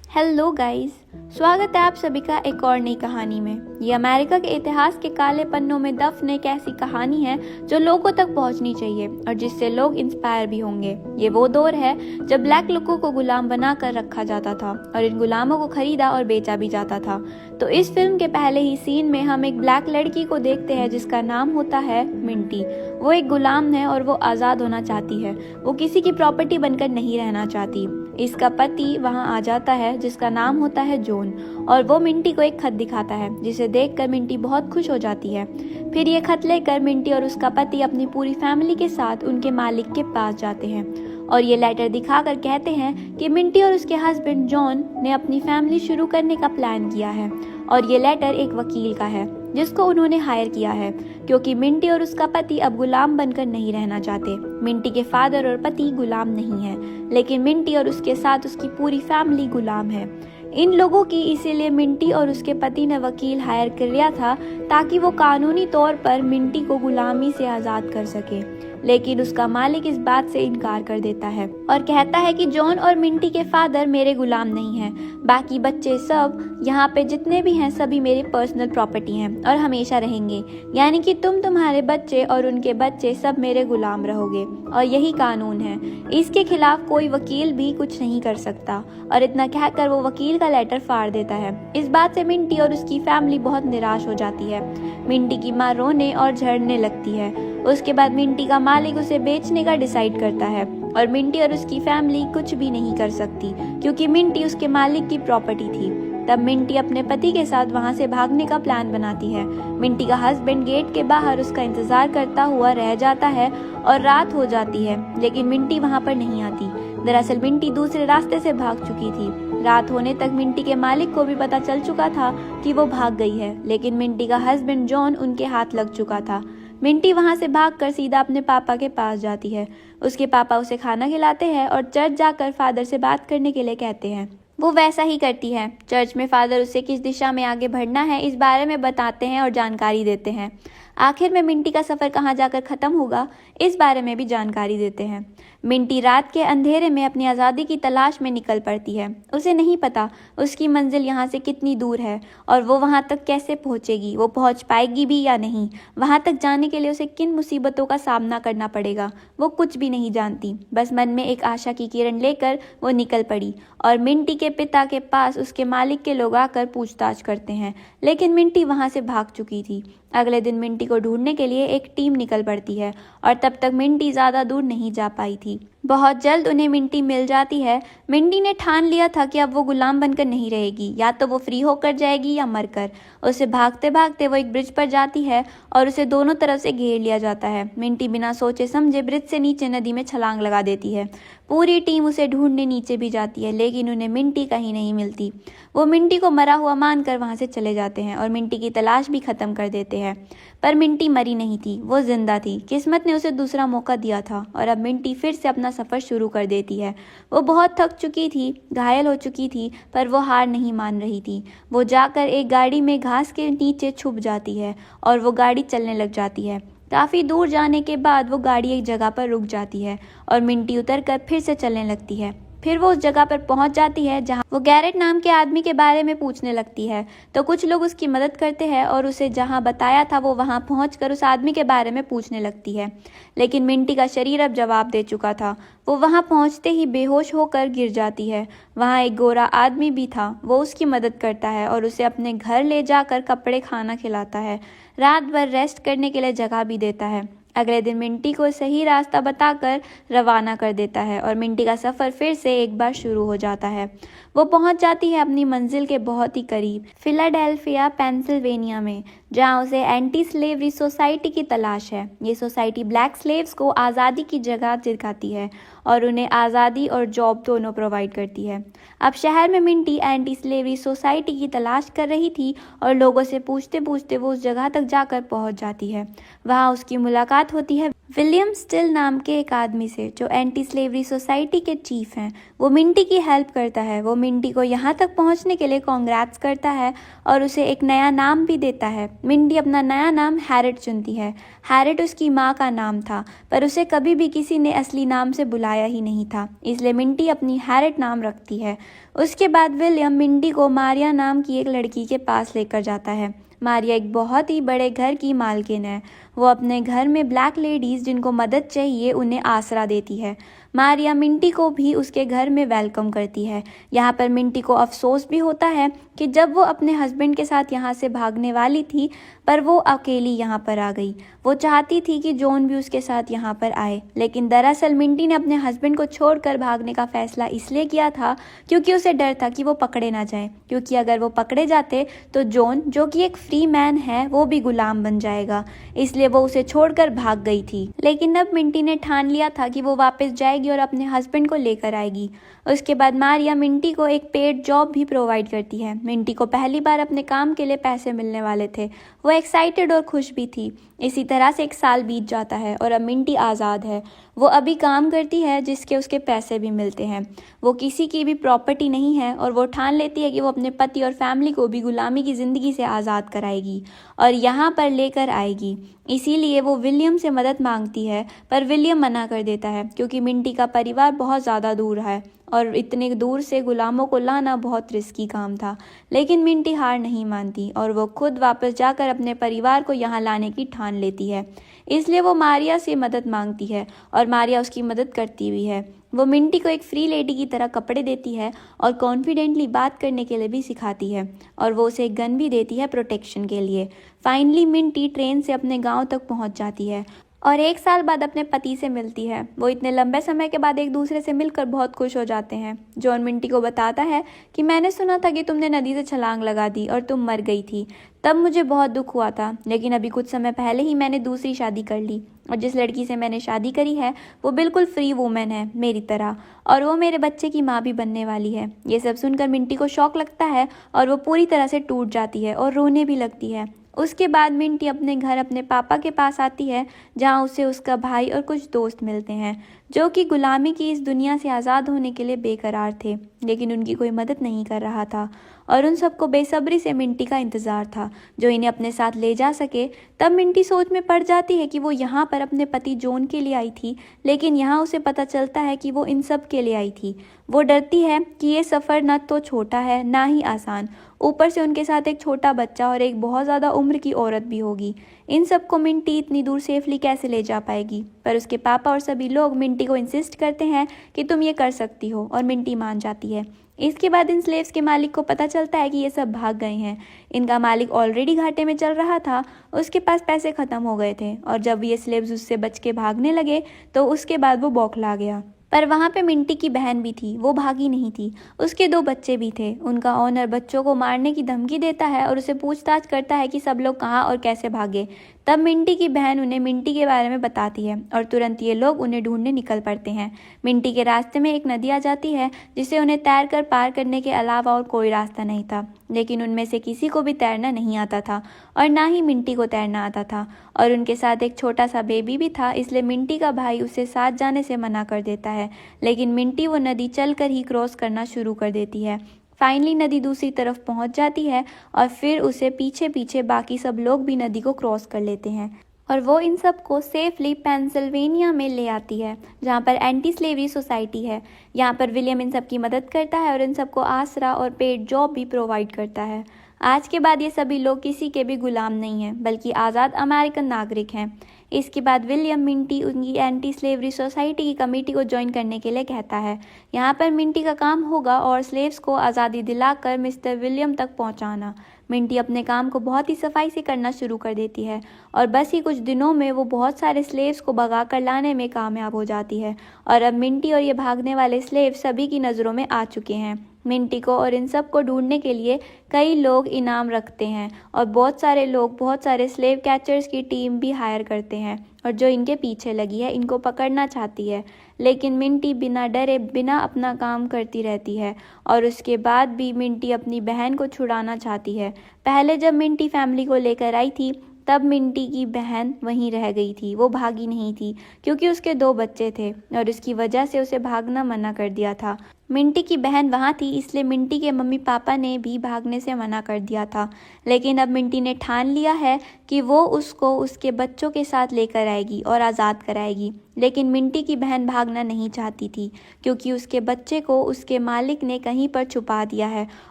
Hello guys, स्वागत है आप सभी का एक और नई कहानी में। ये अमेरिका के इतिहास के काले पन्नों में दफन एक ऐसी कहानी है जो लोगों तक पहुंचनी चाहिए और जिससे लोग इंस्पायर भी होंगे। ये वो दौर है जब ब्लैक लोगों को गुलाम बनाकर रखा जाता था और इन गुलामों को खरीदा और बेचा भी जाता था। तो इस फिल्म के पहले ही सीन में हम एक ब्लैक लड़की को देखते हैं जिसका नाम होता है मिंटी। वो एक गुलाम है और वो आज़ाद होना चाहती है। वो किसी की प्रॉपर्टी बनकर नहीं रहना चाहती। इसका पति वहां आ जाता है जिसका नाम होता है जॉन और वो मिंटी को एक खत दिखाता है जिसे देखकर मिंटी बहुत खुश हो जाती है। फिर ये खत लेकर मिंटी और उसका पति अपनी पूरी फैमिली के साथ उनके मालिक के पास जाते हैं और ये लेटर दिखाकर कहते हैं कि मिंटी और उसके हस्बैंड जॉन ने अपनी फैमिली शुरू करने का प्लान किया है और ये लेटर एक वकील का है जिसको उन्होंने हायर किया है क्योंकि मिंटी और उसका पति अब गुलाम बनकर नहीं रहना चाहते। मिंटी के फादर और पति गुलाम नहीं है, लेकिन मिंटी और उसके साथ उसकी पूरी फैमिली गुलाम है इन लोगों की। इसीलिए मिंटी और उसके पति ने वकील हायर कर लिया था ताकि वो कानूनी तौर पर मिंटी को गुलामी से आज़ाद कर सके। लेकिन उसका मालिक इस बात से इनकार कर देता है और कहता है कि जॉन और मिंटी के फादर मेरे गुलाम नहीं हैं। बाकी बच्चे सब यहाँ पे जितने भी हैं सभी मेरी पर्सनल प्रॉपर्टी हैं और हमेशा रहेंगे, यानी कि तुम्हारे बच्चे और उनके बच्चे सब मेरे गुलाम रहोगे और यही कानून है। इसके खिलाफ कोई वकील भी कुछ नहीं कर सकता। और इतना कहकर वो वकील का लेटर फाड़ देता है। इस बात से मिंटी और उसकी फैमिली बहुत निराश हो जाती है। मिंटी की माँ रोने और झड़ने लगती है। उसके बाद मिंटी का मालिक उसे बेचने का डिसाइड करता है और मिंटी और उसकी फैमिली कुछ भी नहीं कर सकती क्योंकि मिंटी उसके मालिक की प्रॉपर्टी थी। तब मिंटी अपने पति के साथ वहां से भागने का प्लान बनाती है। मिंटी का हस्बैंड गेट के बाहर उसका इंतजार करता हुआ रह जाता है और रात हो जाती है, लेकिन मिंटी वहां पर नहीं आती। दरअसल मिंटी दूसरे रास्ते से भाग चुकी थी। रात होने तक मिंटी के मालिक को भी पता चल चुका था कि वो भाग गई है, लेकिन मिंटी का हस्बैंड जॉन उनके हाथ लग चुका था। मिंटी वहां से भागकर सीधा अपने पापा के पास जाती है। उसके पापा उसे खाना खिलाते हैं और चर्च जाकर फादर से बात करने के लिए कहते हैं। वो वैसा ही करती है। चर्च में फादर उसे किस दिशा में आगे बढ़ना है इस बारे में बताते हैं और जानकारी देते हैं। आखिर में मिंटी का सफर कहाँ जाकर खत्म होगा इस बारे में भी जानकारी देते हैं। मिंटी रात के अंधेरे में अपनी आज़ादी की तलाश में निकल पड़ती है। उसे नहीं पता उसकी मंजिल यहाँ से कितनी दूर है और वो वहाँ तक कैसे पहुँचेगी, वो पहुँच पाएगी भी या नहीं। वहाँ तक जाने के लिए उसे किन मुसीबतों का सामना करना पड़ेगा वो कुछ भी नहीं जानती। बस मन में एक आशा की किरण लेकर वो निकल पड़ी और मिंटी के पिता के पास उसके मालिक के लोग आकर पूछताछ करते हैं, लेकिन मिंटी वहाँ से भाग चुकी थी। अगले दिन मिंटी को ढूंढने के लिए एक टीम निकल पड़ती है और तब तक मिंटी ज़्यादा दूर नहीं जा पाई थी। बहुत जल्द उन्हें मिंटी मिल जाती है। मिंटी ने ठान लिया था कि अब वो गुलाम बनकर नहीं रहेगी, या तो वो फ्री होकर जाएगी या मरकर। उसे भागते भागते वो एक ब्रिज पर जाती है और उसे दोनों तरफ से घेर लिया जाता है। मिंटी बिना सोचे समझे ब्रिज से नीचे नदी में छलांग लगा देती है। पूरी टीम उसे ढूंढने नीचे भी जाती है, लेकिन उन्हें मिंटी कहीं नहीं मिलती। वो मिंटी को मरा हुआ मानकर वहां से चले जाते हैं और मिंटी की तलाश भी खत्म कर देते हैं। पर मिंटी मरी नहीं थी, वो जिंदा थी। किस्मत ने उसे दूसरा मौका दिया था और अब मिंटी फिर से अपना सफर शुरू कर देती है। वो बहुत थक चुकी थी, घायल हो चुकी थी, पर वो हार नहीं मान रही थी। वो जाकर एक गाड़ी में घास के नीचे छुप जाती है और वो गाड़ी चलने लग जाती है। काफी दूर जाने के बाद वो गाड़ी एक जगह पर रुक जाती है और मिंटी उतरकर फिर से चलने लगती है। फिर वो उस जगह पर पहुंच जाती है जहां वो गैरेट नाम के आदमी के बारे में पूछने लगती है। तो कुछ लोग उसकी मदद करते हैं और उसे जहां बताया था वो वहां पहुंचकर उस आदमी के बारे में पूछने लगती है, लेकिन मिंटी का शरीर अब जवाब दे चुका था। वो वहां पहुंचते ही बेहोश होकर गिर जाती है। वहां एक गोरा आदमी भी था, वो उसकी मदद करता है और उसे अपने घर ले जाकर कपड़े खाना खिलाता है। रात भर रेस्ट करने के लिए जगह भी देता है। अगले दिन मिंटी को सही रास्ता बताकर रवाना कर देता है और मिंटी का सफ़र फिर से एक बार शुरू हो जाता है। वो पहुंच जाती है अपनी मंजिल के बहुत ही करीब, फिलाडेल्फिया पेंसिल्वेनिया में, जहां उसे एंटी स्लेवरी सोसाइटी की तलाश है। ये सोसाइटी ब्लैक स्लेव्स को आज़ादी की जगह दिखाती है और उन्हें आज़ादी और जॉब दोनों प्रोवाइड करती है। अब शहर में मिंटी एंटी स्लेवरी सोसाइटी की तलाश कर रही थी और लोगों से पूछते पूछते वो उस जगह तक जाकर पहुंच जाती है। वहां उसकी मुलाकात होती है विलियम स्टिल नाम के एक आदमी से, जो एंटी स्लेवरी सोसाइटी के चीफ हैं, वो मिंटी की हेल्प करता है। वो मिंटी को यहाँ तक पहुँचने के लिए कॉन्ग्रेट्स करता है और उसे एक नया नाम भी देता है। मिंटी अपना नया नाम हैरिट चुनती है। हैरिट उसकी माँ का नाम था, पर उसे कभी भी किसी ने असली नाम से बुलाया ही नहीं था, इसलिए मिंटी अपनी हैरिट नाम रखती है। उसके बाद विलियम मिंटी को मारिया नाम की एक लड़की के पास लेकर जाता है। मारिया एक बहुत ही बड़े घर की मालकिन है। वो अपने घर में ब्लैक लेडीज़ जिनको मदद चाहिए उन्हें आसरा देती है। मारिया मिंटी को भी उसके घर में वेलकम करती है। यहाँ पर मिंटी को अफसोस भी होता है कि जब वो अपने हस्बैंड के साथ यहाँ से भागने वाली थी, पर वो अकेली यहाँ पर आ गई। वो चाहती थी कि जॉन भी उसके साथ यहाँ पर आए, लेकिन दरअसल मिंटी ने अपने हस्बैंड को छोड़कर भागने का फैसला इसलिए किया था क्योंकि उसे डर था कि वो पकड़े ना जाए, क्योंकि अगर वो पकड़े जाते तो जॉन, जो कि एक फ्री मैन है, वो भी गुलाम बन जाएगा। इसलिए वो उसे छोड़कर भाग गई थी। लेकिन अब मिंटी ने ठान लिया था कि वो वापस जाएगी और अपने हस्बैंड को लेकर आएगी। उसके बाद मारिया मिंटी को एक पेड जॉब भी प्रोवाइड करती है। मिंटी को पहली बार अपने काम के लिए पैसे मिलने वाले थे। वो एक्साइटेड और खुश भी थी। इसी तरह से एक साल बीत जाता है और अब मिंटी आज़ाद है। वो अभी काम करती है जिसके उसके पैसे भी मिलते हैं। वो किसी की भी प्रॉपर्टी नहीं है और वो ठान लेती है कि वो अपने पति और फैमिली को भी गुलामी की ज़िंदगी से आज़ाद कराएगी और यहाँ पर लेकर आएगी। इसीलिए वो विलियम से मदद मांगती है, पर विलियम मना कर देता है क्योंकि मिंटी का परिवार बहुत ज़्यादा दूर है और इतने दूर से गुलामों को लाना बहुत रिस्की काम था। लेकिन मिंटी हार नहीं मानती और वो खुद वापस जाकर अपने परिवार को यहाँ लाने की ठान लेती है। इसलिए वो मारिया से मदद मांगती है और मारिया उसकी मदद करती भी है। वो मिंटी को एक फ्री लेडी की तरह कपड़े देती है और कॉन्फिडेंटली बात करने के लिए भी सिखाती है और वो उसे एक गन भी देती है प्रोटेक्शन के लिए। फाइनली मिंटी ट्रेन से अपने गांव तक पहुंच जाती है और एक साल बाद अपने पति से मिलती है। वो इतने लंबे समय के बाद एक दूसरे से मिलकर बहुत खुश हो जाते हैं। जॉन मिंटी को बताता है कि मैंने सुना था कि तुमने नदी से छलांग लगा दी और तुम मर गई थी। तब मुझे बहुत दुख हुआ था, लेकिन अभी कुछ समय पहले ही मैंने दूसरी शादी कर ली और जिस लड़की से मैंने शादी करी है वो बिल्कुल फ्री वूमेन है मेरी तरह, और वो मेरे बच्चे की माँ भी बनने वाली है। ये सब सुनकर मिंटी को शौक लगता है और वो पूरी तरह से टूट जाती है और रोने भी लगती है। उसके बाद मिंटी अपने घर अपने पापा के पास आती है, जहाँ उसे उसका भाई और कुछ दोस्त मिलते हैं जो कि गुलामी की इस दुनिया से आज़ाद होने के लिए बेकरार थे, लेकिन उनकी कोई मदद नहीं कर रहा था और उन सबको बेसब्री से मिंटी का इंतज़ार था जो इन्हें अपने साथ ले जा सके। तब मिंटी सोच में पड़ जाती है कि वो यहाँ पर अपने पति जॉन के लिए आई थी, लेकिन यहाँ उसे पता चलता है कि वो इन सब के लिए आई थी। वो डरती है कि ये सफ़र न तो छोटा है ना ही आसान, ऊपर से उनके साथ एक छोटा बच्चा और एक बहुत ज़्यादा उम्र की औरत भी होगी। इन सबको मिंटी इतनी दूर सेफली कैसे ले जा पाएगी? पर उसके पापा और सभी लोग मिंटी को इंसिस्ट करते हैं कि तुम ये कर सकती हो और मिंटी मान जाती है। इसके बाद इन स्लेव्स के मालिक को पता चलता है कि ये सब भाग गए हैं। इनका मालिक ऑलरेडी घाटे में चल रहा था, उसके पास पैसे ख़त्म हो गए थे और जब ये स्लेव्स उससे बच के भागने लगे तो उसके बाद वो बौखला गया। पर वहाँ पे मिंटी की बहन भी थी, वो भागी नहीं थी। उसके 2 बच्चे भी थे। उनका ऑनर बच्चों को मारने की धमकी देता है और उसे पूछताछ करता है कि सब लोग कहाँ और कैसे भागे। तब मिंटी की बहन उन्हें मिंटी के बारे में बताती है और तुरंत ये लोग उन्हें ढूंढने निकल पड़ते हैं। मिंटी के रास्ते में एक नदी आ जाती है जिसे उन्हें तैर कर पार करने के अलावा और कोई रास्ता नहीं था, लेकिन उनमें से किसी को भी तैरना नहीं आता था और ना ही मिंटी को तैरना आता था और उनके साथ एक छोटा सा बेबी भी था। इसलिए मिंटी का भाई उसे साथ जाने से मना कर देता है, लेकिन मिंटी वो नदी चलकर ही क्रॉस करना शुरू कर देती है। फाइनली नदी दूसरी तरफ पहुंच जाती है और फिर उसे पीछे पीछे बाकी सब लोग भी नदी को क्रॉस कर लेते हैं और वो इन सब को सेफली पेंसिल्वेनिया में ले आती है, जहाँ पर एंटी स्लेवरी सोसाइटी है। यहाँ पर विलियम इन सब की मदद करता है और इन सबको आसरा और पेड जॉब भी प्रोवाइड करता है। आज के बाद ये सभी लोग किसी के भी गुलाम नहीं हैं, बल्कि आज़ाद अमेरिकन नागरिक हैं। इसके बाद विलियम मिंटी उनकी एंटी स्लेवरी सोसाइटी की कमेटी को ज्वाइन करने के लिए कहता है। यहाँ पर मिंटी का काम होगा और स्लेव्स को आज़ादी दिलाकर मिस्टर विलियम तक पहुँचाना। मिंटी अपने काम को बहुत ही सफाई से करना शुरू कर देती है और बस ही कुछ दिनों में वो बहुत सारे स्लेव्स को भगा कर लाने में कामयाब हो जाती है और अब मिंटी और ये भागने वाले स्लेव सभी की नज़रों में आ चुके हैं। मिंटी को और इन सब को ढूंढने के लिए कई लोग इनाम रखते हैं और बहुत सारे लोग बहुत सारे स्लेव कैचर्स की टीम भी हायर करते हैं और जो इनके पीछे लगी है इनको पकड़ना चाहती है। लेकिन मिंटी बिना डरे बिना अपना काम करती रहती है और उसके बाद भी मिंटी अपनी बहन को छुड़ाना चाहती है। पहले जब मिंटी फैमिली को लेकर आई थी तब मिंटी की बहन वहीं रह गई थी, वो भागी नहीं थी क्योंकि उसके 2 बच्चे थे और इसकी वजह से उसे भागना मना कर दिया था। मिंटी की बहन वहाँ थी, इसलिए मिंटी के मम्मी पापा ने भी भागने से मना कर दिया था। लेकिन अब मिंटी ने ठान लिया है कि वो उसको उसके बच्चों के साथ लेकर आएगी और आज़ाद कराएगी। लेकिन मिंटी की बहन भागना नहीं चाहती थी क्योंकि उसके बच्चे को उसके मालिक ने कहीं पर छुपा दिया है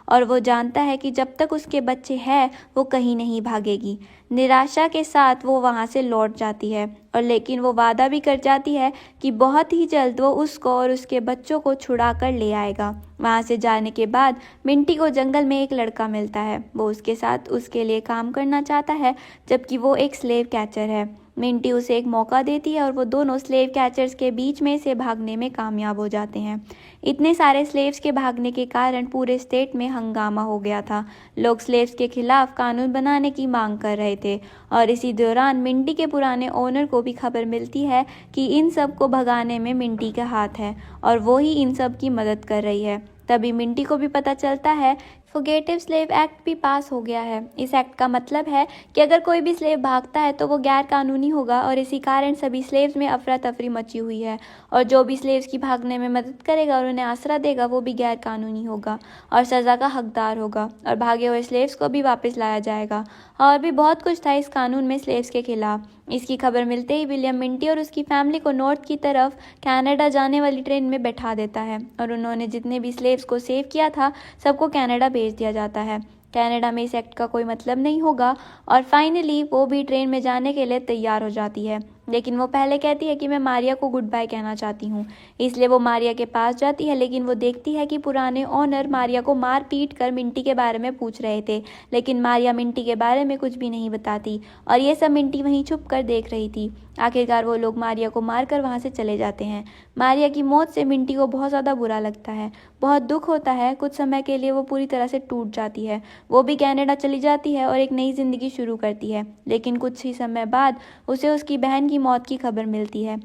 और वो जानता है कि जब तक उसके बच्चे हैं वो कहीं नहीं भागेगी। निराशा के साथ वो वहाँ से लौट जाती है और लेकिन वो वादा भी कर जाती है कि बहुत ही जल्द वो उसको और उसके बच्चों को छुड़ा कर ले आएगा। वहाँ से जाने के बाद मिंटी को जंगल में एक लड़का मिलता है। वो उसके साथ उसके लिए काम करना चाहता है जबकि वो एक स्लेव कैचर है। मिंटी उसे एक मौका देती है और वो दोनों स्लेव कैचर्स के बीच में से भागने में कामयाब हो जाते हैं। इतने सारे स्लेव्स के भागने के कारण पूरे स्टेट में हंगामा हो गया था। लोग स्लेव्स के खिलाफ कानून बनाने की मांग कर रहे थे और इसी दौरान मिंटी के पुराने ओनर को भी खबर मिलती है कि इन सब को भगाने में मिंटी का हाथ है और वो ही इन सब की मदद कर रही है। तभी मिंटी को भी पता चलता है फुगेटिव स्लेव एक्ट भी पास हो गया है। इस एक्ट का मतलब है कि अगर कोई भी स्लेव भागता है तो वो गैर कानूनी होगा और इसी कारण सभी स्लेव्स में अफरा तफरी मची हुई है और जो भी स्लेव्स की भागने में मदद करेगा और उन्हें आसरा देगा वो भी गैर कानूनी होगा और सज़ा का हकदार होगा और भागे हुए स्लेव्स को भी वापस लाया जाएगा। और भी बहुत कुछ था इस कानून में स्लेव्स के खिलाफ। इसकी खबर मिलते ही विलियम मिंटी और उसकी फैमिली को नॉर्थ की तरफ कनाडा जाने वाली ट्रेन में बैठा देता है और उन्होंने जितने भी स्लेव्स को सेव किया था सबको कनाडा भेज दिया जाता है। कनाडा में इस एक्ट का कोई मतलब नहीं होगा और फाइनली वो भी ट्रेन में जाने के लिए तैयार हो जाती है। लेकिन वो पहले कहती है कि मैं मारिया को गुड बाय कहना चाहती हूँ, इसलिए वो मारिया के पास जाती है। लेकिन वो देखती है कि पुराने ओनर मारिया को मार पीट कर मिंटी के बारे में पूछ रहे थे, लेकिन मारिया मिंटी के बारे में कुछ भी नहीं बताती और ये सब मिंटी वहीं छुप कर देख रही थी। आखिरकार वो लोग मारिया को मारकर वहाँ से चले जाते हैं। मारिया की मौत से मिंटी को बहुत ज़्यादा बुरा लगता है, बहुत दुख होता है। कुछ समय के लिए वो पूरी तरह से टूट जाती है। वो भी कनाडा चली जाती है और एक नई ज़िंदगी शुरू करती है। लेकिन कुछ ही समय बाद उसे उसकी बहन की मौत की खबर मिलती है।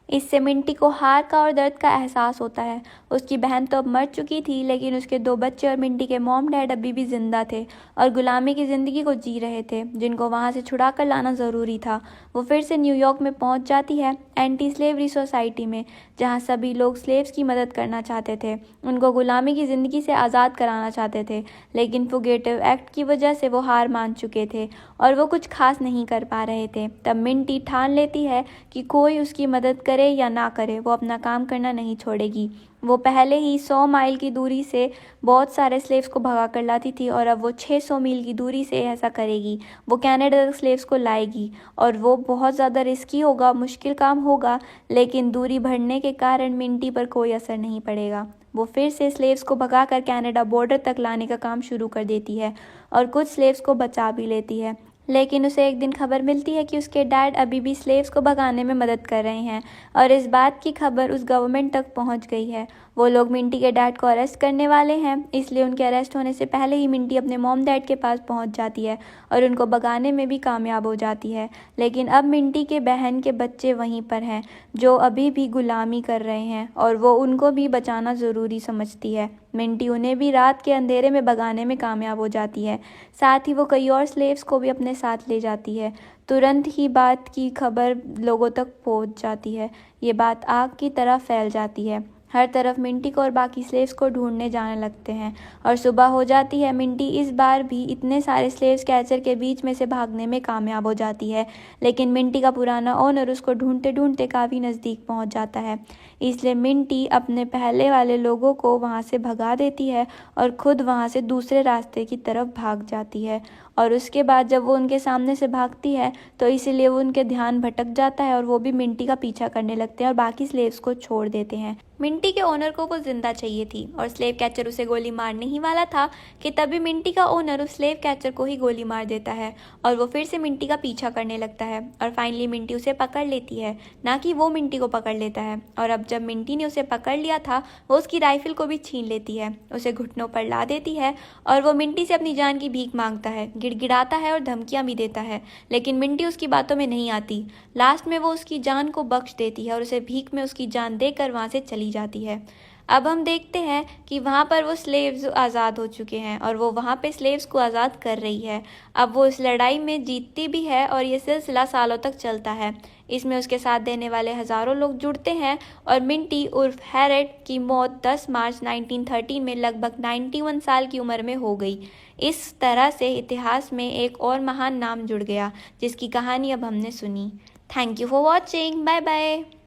इससे मिंटी को हार का और दर्द का एहसास होता है। उसकी बहन तो अब मर चुकी थी लेकिन उसके 2 बच्चे और मिंटी के मॉम डैड अभी भी जिंदा थे और गुलामी की ज़िंदगी को जी रहे थे जिनको वहाँ से छुड़ा कर लाना ज़रूरी था। वो फिर से न्यूयॉर्क में पहुँच जाती है एंटी स्लेवरी सोसाइटी में, जहाँ सभी लोग स्लेव्स की मदद करना चाहते थे, उनको गुलामी की ज़िंदगी से आज़ाद कराना चाहते थे। लेकिन फुगेटिव एक्ट की वजह से वो हार मान चुके थे और वो कुछ खास नहीं कर पा रहे थे। तब मिंटी ठान लेती है कि कोई उसकी मदद करे या ना करे वो अपना काम करना नहीं छोड़ेगी। वो पहले ही 100 माइल की दूरी से बहुत सारे स्लेव्स को भगा कर लाती थी और अब वो 600 मील की दूरी से ऐसा करेगी। वो कनाडा तक स्लेव्स को लाएगी और वो बहुत ज़्यादा रिस्की होगा, मुश्किल काम होगा, लेकिन दूरी बढ़ने के कारण मिंटी पर कोई असर नहीं पड़ेगा। वो फिर से स्लेव्स को भगाकर कनाडा बॉर्डर तक लाने का काम शुरू कर देती है और कुछ स्लेव्स को बचा भी लेती है। लेकिन उसे एक दिन खबर मिलती है कि उसके डैड अभी भी स्लेव्स को भगाने में मदद कर रहे हैं और इस बात की खबर उस गवर्नमेंट तक पहुंच गई है। वो लोग मिंटी के डैड को अरेस्ट करने वाले हैं, इसलिए उनके अरेस्ट होने से पहले ही मिंटी अपने मॉम डैड के पास पहुंच जाती है और उनको भगाने में भी कामयाब हो जाती है। लेकिन अब मिंटी के बहन के बच्चे वहीं पर हैं जो अभी भी गुलामी कर रहे हैं और वो उनको भी बचाना ज़रूरी समझती है। मिंटी उन्हें भी रात के अंधेरे में भगाने में कामयाब हो जाती है। साथ ही वो कई और स्लेव्स को भी अपने साथ ले जाती है। तुरंत ही बात की खबर लोगों तक पहुंच जाती है। ये बात आग की तरह फैल जाती है। हर तरफ मिंटी को और बाकी स्लेव्स को ढूंढने जाने लगते हैं और सुबह हो जाती है। मिंटी इस बार भी इतने सारे स्लेव्स कैचर के बीच में से भागने में कामयाब हो जाती है, लेकिन मिंटी का पुराना ओनर उसको ढूंढते ढूंढते काफ़ी नज़दीक पहुंच जाता है। इसलिए मिंटी अपने पहले वाले लोगों को वहां से भगा देती है और खुद वहां से दूसरे रास्ते की तरफ भाग जाती है। और उसके बाद जब वो उनके सामने से भागती है तो इसीलिए वो उनके ध्यान भटक जाता है और वो भी मिंटी का पीछा करने लगते हैं और बाकी स्लेव्स को छोड़ देते हैं। मिंटी के ओनर को वो जिंदा चाहिए थी और स्लेव कैचर उसे गोली मारने ही वाला था कि तभी मिंटी का ओनर उस स्लेव कैचर को ही गोली मार देता है और वो फिर से मिंटी का पीछा करने लगता है और फाइनली मिंटी उसे पकड़ लेती है, ना कि वो मिंटी को पकड़ लेता है। और अब जब मिंटी ने उसे पकड़ लिया था वो उसकी राइफल को भी छीन लेती है, उसे घुटनों पर ला देती है और वो मिंटी से अपनी जान की भीख मांगता है, गिड़गिड़ाता है और धमकियां भी देता है, लेकिन मिंटी उसकी बातों में नहीं आती। लास्ट में वो उसकी जान को बख्श देती है और उसे भीख में उसकी जान देकर वहां से चली चली जाती है। अब हम देखते हैं कि वहाँ पर वो स्लेव्स आज़ाद हो चुके हैं और वो वहाँ पे स्लेव्स को आज़ाद कर रही है। अब वो इस लड़ाई में जीतती भी है और ये सिलसिला सालों तक चलता है। इसमें उसके साथ देने वाले हज़ारों लोग जुड़ते हैं और मिंटी उर्फ हैरेट की मौत 10 मार्च 1913 में लगभग 91 साल की उम्र में हो गई। इस तरह से इतिहास में एक और महान नाम जुड़ गया जिसकी कहानी अब हमने सुनी। Thank you for watching. Bye bye.